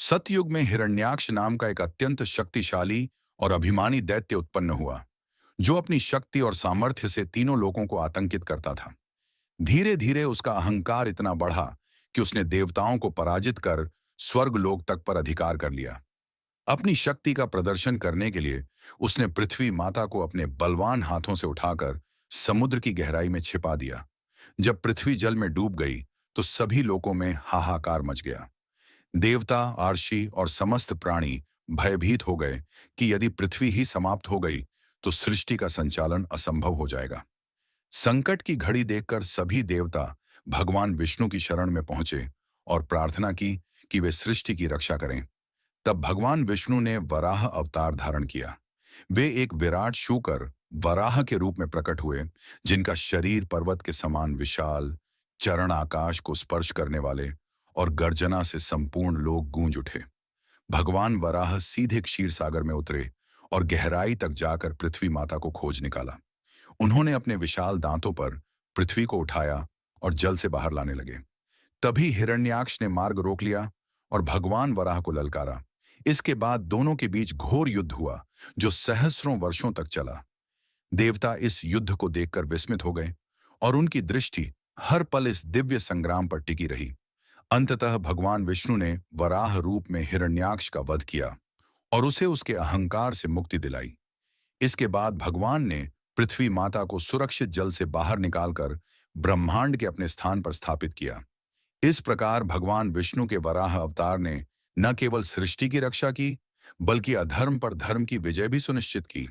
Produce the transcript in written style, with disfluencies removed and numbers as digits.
सतयुग में हिरण्याक्ष नाम का एक अत्यंत शक्तिशाली और अभिमानी दैत्य उत्पन्न हुआ, जो अपनी शक्ति और सामर्थ्य से तीनों लोगों को आतंकित करता था। धीरे धीरे उसका अहंकार इतना बढ़ा कि उसने देवताओं को पराजित कर स्वर्ग लोक तक पर अधिकार कर लिया। अपनी शक्ति का प्रदर्शन करने के लिए उसने पृथ्वी माता को अपने बलवान हाथों से उठाकर समुद्र की गहराई में छिपा दिया। जब पृथ्वी जल में डूब गई, तो सभी लोगों में हाहाकार मच गया। देवता, आर्षि और समस्त प्राणी भयभीत हो गए कि यदि पृथ्वी ही समाप्त हो गई, तो सृष्टि का संचालन असंभव हो जाएगा। संकट की घड़ी देखकर सभी देवता भगवान विष्णु की शरण में पहुंचे और प्रार्थना की कि वे सृष्टि की रक्षा करें। तब भगवान विष्णु ने वराह अवतार धारण किया। वे एक विराट शूकर वराह के रूप में प्रकट हुए, जिनका शरीर पर्वत के समान विशाल, चरण आकाश को स्पर्श करने वाले और गर्जना से संपूर्ण लोग गूंज उठे। भगवान वराह सीधे क्षीर सागर में उतरे और गहराई तक जाकर पृथ्वी माता को खोज निकाला। उन्होंने अपने विशाल दांतों पर पृथ्वी को उठाया और जल से बाहर लाने लगे। तभी हिरण्याक्ष ने मार्ग रोक लिया और भगवान वराह को ललकारा। इसके बाद दोनों के बीच घोर युद्ध हुआ, जो सहस्रों वर्षों तक चला। देवता इस युद्ध को देखकर विस्मित हो गए और उनकी दृष्टि हर पल इस दिव्य संग्राम पर टिकी रही। अंततः भगवान विष्णु ने वराह रूप में हिरण्याक्ष का वध किया और उसे उसके अहंकार से मुक्ति दिलाई। इसके बाद भगवान ने पृथ्वी माता को सुरक्षित जल से बाहर निकालकर ब्रह्मांड के अपने स्थान पर स्थापित किया। इस प्रकार भगवान विष्णु के वराह अवतार ने न केवल सृष्टि की रक्षा की, बल्कि अधर्म पर धर्म की विजय भी सुनिश्चित की।